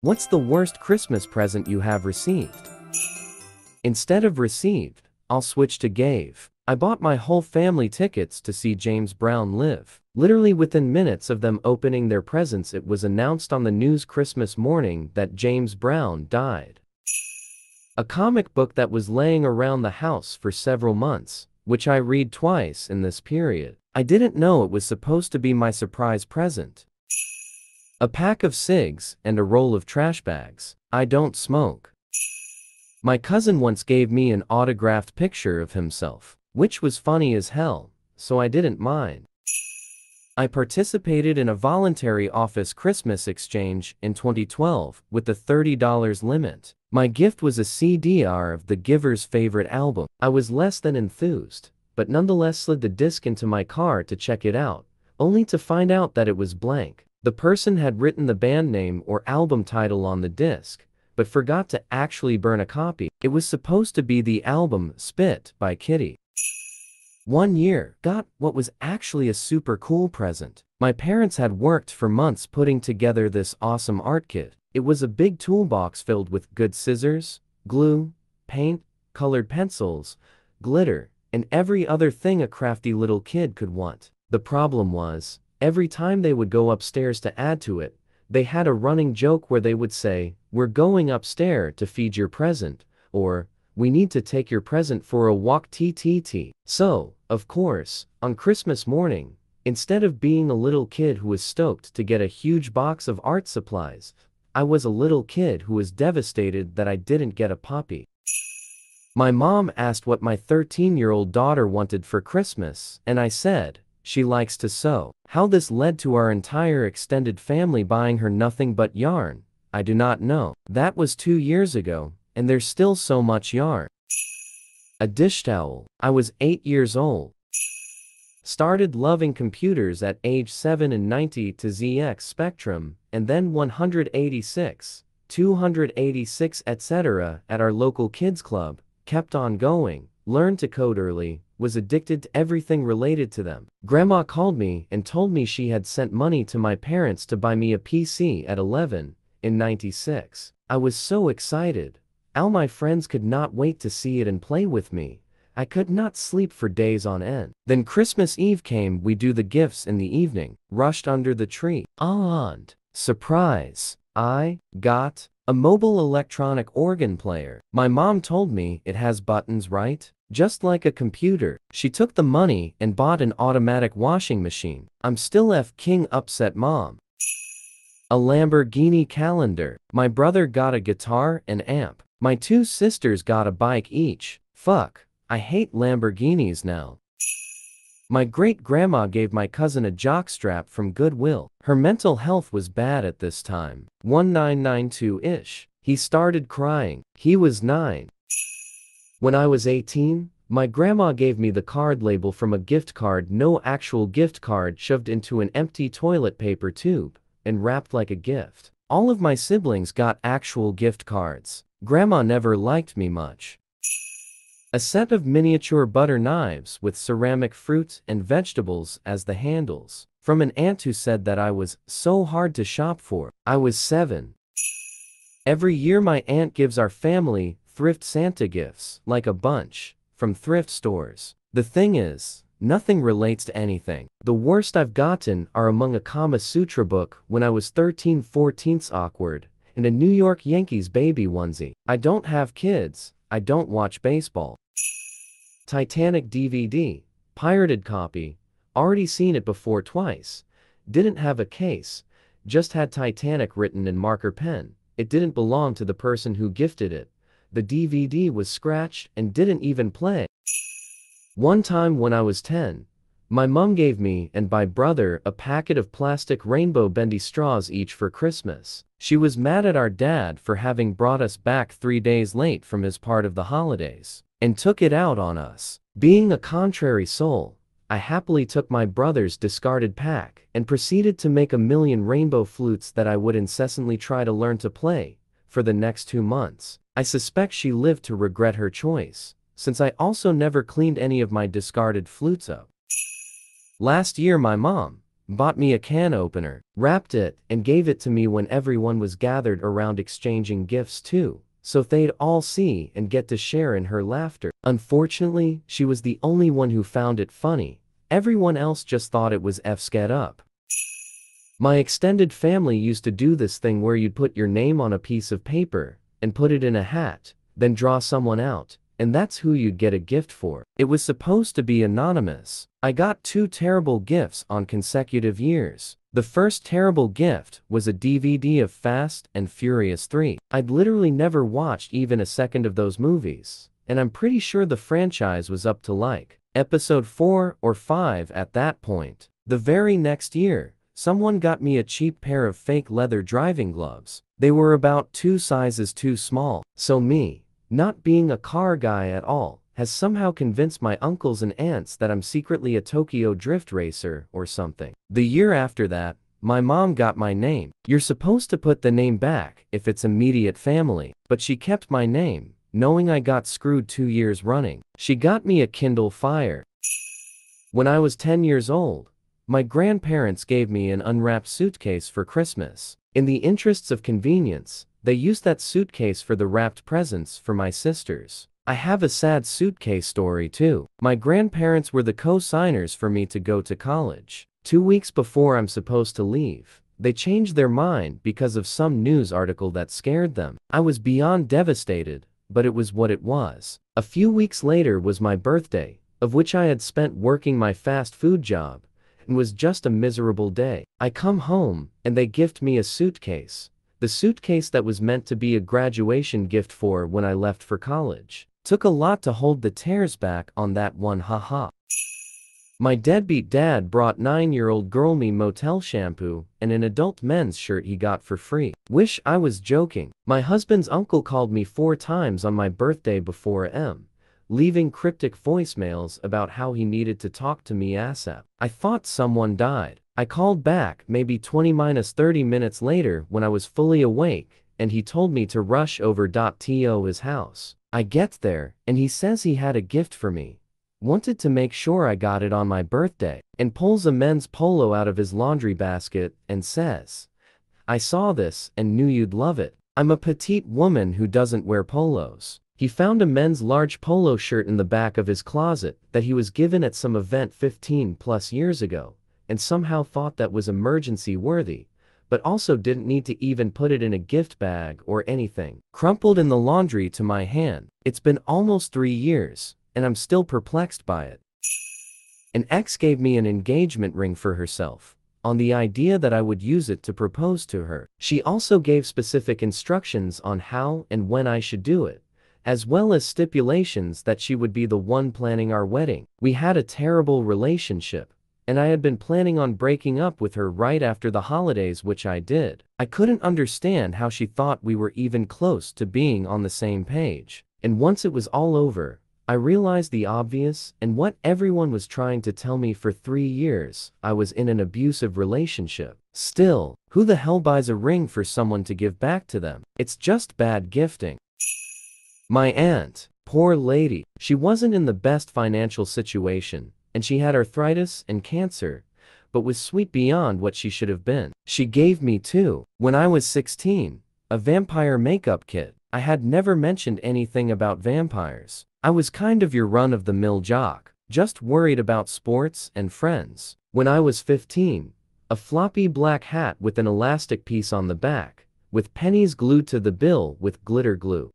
What's the worst Christmas present you have received? Instead of received, I'll switch to gave. I bought my whole family tickets to see James Brown live. Literally within minutes of them opening their presents, it was announced on the news Christmas morning that James Brown died. A comic book that was laying around the house for several months, which I read twice in this period. I didn't know it was supposed to be my surprise present. A pack of cigs and a roll of trash bags. I don't smoke. My cousin once gave me an autographed picture of himself, which was funny as hell, so I didn't mind. I participated in a voluntary office Christmas exchange in 2012 with the $30 limit. My gift was a CD-R of The Giver's favorite album. I was less than enthused, but nonetheless slid the disc into my car to check it out, only to find out that it was blank. The person had written the band name or album title on the disc, but forgot to actually burn a copy. It was supposed to be the album Spit by Kitty. One year, got what was actually a super cool present. My parents had worked for months putting together this awesome art kit. It was a big toolbox filled with good scissors, glue, paint, colored pencils, glitter, and every other thing a crafty little kid could want. The problem was, every time they would go upstairs to add to it, they had a running joke where they would say, "We're going upstairs to feed your present," or, "We need to take your present for a walk TTT. So, of course, on Christmas morning, instead of being a little kid who was stoked to get a huge box of art supplies, I was a little kid who was devastated that I didn't get a poppy. My mom asked what my 13-year-old daughter wanted for Christmas, and I said, she likes to sew. How this led to our entire extended family buying her nothing but yarn, I do not know. That was 2 years ago, and there's still so much yarn. A dish towel. I was 8 years old. Started loving computers at age 7 and 90 to ZX Spectrum, and then 186, 286 etc. at our local kids club, kept on going, learned to code early, was addicted to everything related to them. Grandma called me and told me she had sent money to my parents to buy me a PC at 11, in 96. I was so excited. All my friends could not wait to see it and play with me. I could not sleep for days on end. Then Christmas Eve came, we do the gifts in the evening, rushed under the tree. And, surprise, I got a mobile electronic organ player. My mom told me it has buttons, right? Just like a computer. She took the money and bought an automatic washing machine. I'm still F-king upset mom. A Lamborghini calendar. My brother got a guitar and amp. My 2 sisters got a bike each. Fuck, I hate Lamborghinis now. My great-grandma gave my cousin a jockstrap from Goodwill. Her mental health was bad at this time. 1992-ish. He started crying. He was 9. When I was 18, my grandma gave me the card label from a gift card, no actual gift card, shoved into an empty toilet paper tube and wrapped like a gift. All of my siblings got actual gift cards. Grandma never liked me much. A set of miniature butter knives with ceramic fruit and vegetables as the handles, from an aunt who said that I was so hard to shop for. I was 7. Every year my aunt gives our family thrift Santa gifts, like a bunch, from thrift stores. The thing is, nothing relates to anything. The worst I've gotten are among a Kama Sutra book when I was 13/14 awkward, and a New York Yankees baby onesie. I don't have kids, I don't watch baseball. Titanic DVD, pirated copy, already seen it before twice, didn't have a case, just had Titanic written in marker pen. It didn't belong to the person who gifted it. The DVD was scratched and didn't even play. One time when I was 10, my mom gave me and my brother a packet of plastic rainbow bendy straws each for Christmas. She was mad at our dad for having brought us back 3 days late from his part of the holidays, and took it out on us. Being a contrary soul, I happily took my brother's discarded pack and proceeded to make a million rainbow flutes that I would incessantly try to learn to play for the next 2 months. I suspect she lived to regret her choice, since I also never cleaned any of my discarded flutes up. Last year my mom, bought me a can opener, wrapped it, and gave it to me when everyone was gathered around exchanging gifts too, so they'd all see and get to share in her laughter. Unfortunately, she was the only one who found it funny. Everyone else just thought it was F-sked up. My extended family used to do this thing where you'd put your name on a piece of paper and put it in a hat, then draw someone out, and that's who you'd get a gift for. It was supposed to be anonymous. I got 2 terrible gifts on consecutive years. The first terrible gift was a DVD of Fast and Furious 3. I'd literally never watched even a second of those movies, and I'm pretty sure the franchise was up to like episode 4 or 5 at that point. The very next year, someone got me a cheap pair of fake leather driving gloves. They were about 2 sizes too small, so me, not being a car guy at all, has somehow convinced my uncles and aunts that I'm secretly a Tokyo drift racer or something. The year after that, my mom got my name. You're supposed to put the name back if it's immediate family, but she kept my name, knowing I got screwed 2 years running. She got me a Kindle Fire. When I was 10 years old, my grandparents gave me an unwrapped suitcase for Christmas. In the interests of convenience, they used that suitcase for the wrapped presents for my sisters. I have a sad suitcase story too. My grandparents were the co-signers for me to go to college. 2 weeks before I'm supposed to leave, they changed their mind because of some news article that scared them. I was beyond devastated, but it was what it was. A few weeks later was my birthday, of which I had spent working my fast food job, and was just a miserable day. I come home, and they gift me a suitcase. The suitcase that was meant to be a graduation gift for when I left for college. Took a lot to hold the tears back on that one, haha. My deadbeat dad brought 9-year-old girl me motel shampoo and an adult men's shirt he got for free. Wish I was joking. My husband's uncle called me 4 times on my birthday before leaving cryptic voicemails about how he needed to talk to me ASAP. I thought someone died. I called back maybe 20-30 minutes later when I was fully awake, and he told me to rush over to his house. I get there, and he says he had a gift for me. Wanted to make sure I got it on my birthday, and pulls a men's polo out of his laundry basket and says, "I saw this and knew you'd love it. I'm a petite woman who doesn't wear polos." He found a men's large polo shirt in the back of his closet that he was given at some event 15+ years ago, and somehow thought that was emergency worthy, but also didn't need to even put it in a gift bag or anything. Crumpled in the laundry to my hand. It's been almost 3 years, and I'm still perplexed by it. An ex gave me an engagement ring for herself, on the idea that I would use it to propose to her. She also gave specific instructions on how and when I should do it, as well as stipulations that she would be the one planning our wedding. We had a terrible relationship, and I had been planning on breaking up with her right after the holidays, which I did. I couldn't understand how she thought we were even close to being on the same page. And once it was all over, I realized the obvious and what everyone was trying to tell me for 3 years. I was in an abusive relationship. Still, who the hell buys a ring for someone to give back to them? It's just bad gifting. My aunt, poor lady, she wasn't in the best financial situation, and she had arthritis and cancer, but was sweet beyond what she should have been. She gave me too, when I was 16, a vampire makeup kit. I had never mentioned anything about vampires. I was kind of your run-of-the-mill jock, just worried about sports and friends. When I was 15, a floppy black hat with an elastic piece on the back, with pennies glued to the bill with glitter glue.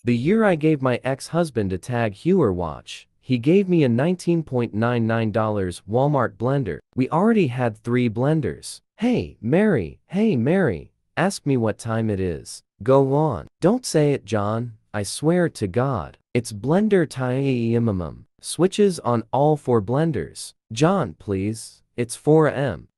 The year I gave my ex-husband a Tag Heuer watch, he gave me a $19.99 Walmart blender. We already had 3 blenders. Hey, Mary, ask me what time it is. Go on. Don't say it, John. I swear to God. It's blender time. Switches on all 4 blenders. John, please. It's 4 AM.